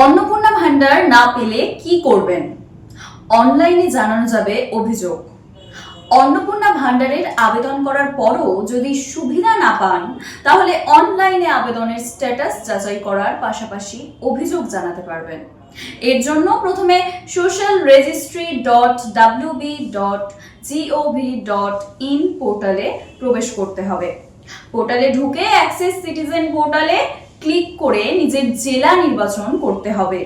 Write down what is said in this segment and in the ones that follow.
অন্নপূর্ণা ভান্ডার না পেলে কি করবেন? অনলাইনে জানানো যাবে অভিযোগ। অন্নপূর্ণা ভান্ডারের আবেদন করার পরও যদি সুবিধা না পান, তাহলে অনলাইনে আবেদনের স্ট্যাটাস যাচাই করার পাশাপাশি অভিযোগ জানাতে পারবেন। এর জন্য প্রথমে socialregistry.wb.gov.in পোর্টালে প্রবেশ করতে হবে। পোর্টালে ঢুকে অ্যাক্সেস সিটিজেন পোর্টালে ক্লিক করে নিজের জেলা নির্বাচন করতে হবে।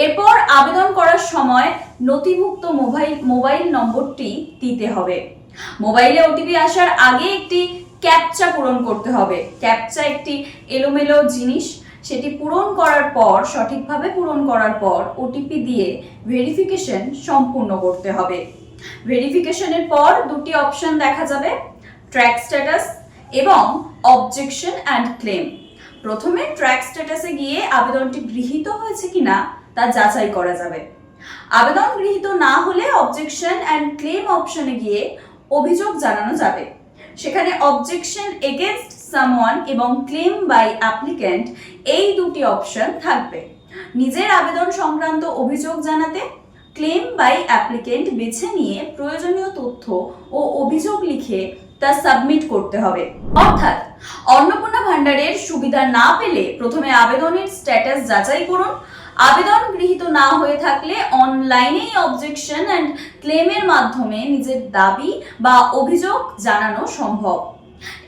এরপর আবেদন করার সময় নথিভুক্ত মোবাইল নম্বরটি দিতে হবে। মোবাইলে ওটিপি আসার আগে একটি ক্যাপচা পূরণ করতে হবে। ক্যাপচা একটি এলোমেলো জিনিস, সেটি সঠিকভাবে পূরণ করার পর ওটিপি দিয়ে ভেরিফিকেশন সম্পূর্ণ করতে হবে। ভেরিফিকেশনের পর দুটি অপশন দেখা যাবে, ট্র্যাক স্ট্যাটাস এবং অবজেকশন অ্যান্ড ক্লেম। প্রথমে ট্র্যাক স্ট্যাটাসে গিয়ে আবেদনটি গৃহীত হয়েছে কিনা তা যাচাই করা যাবে। আবেদন গৃহীত না হলে অবজেকশন অ্যান্ড ক্লেম অপশনে গিয়ে অভিযোগ জানানো যাবে। সেখানে অবজেকশন এগেইনস্ট সামওয়ান এবং ক্লেম বাই অ্যাপ্লিক্যান্ট এই দুটি অপশন থাকবে। নিজের আবেদন সংক্রান্ত অভিযোগ জানাতে ক্লেম বাই অ্যাপ্লিক্যান্ট বেছে নিয়ে প্রয়োজনীয় তথ্য ও অভিযোগ লিখে তা সাবমিট করতে হবে। অর্থাৎ অন্নপূর্ণা ভান্ডারের সুবিধা না পেলে প্রথমে আবেদনের স্ট্যাটাস যাচাই করুন। আবেদন গৃহীত না হয়ে থাকলে অনলাইনেই অবজেকশন অ্যান্ড ক্লেমের মাধ্যমে নিজের দাবি বা অভিযোগ জানানো সম্ভব।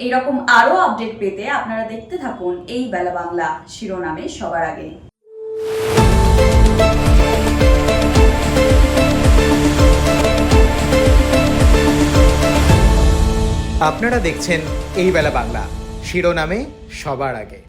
এইরকম আরো আপডেট পেতে আপনারা দেখতে থাকুন এই বেলা বাংলা শিরোনামে সবার আগে। আপনারা দেখছেন এই বেলা বাংলা শিরোনামে সবার আগে।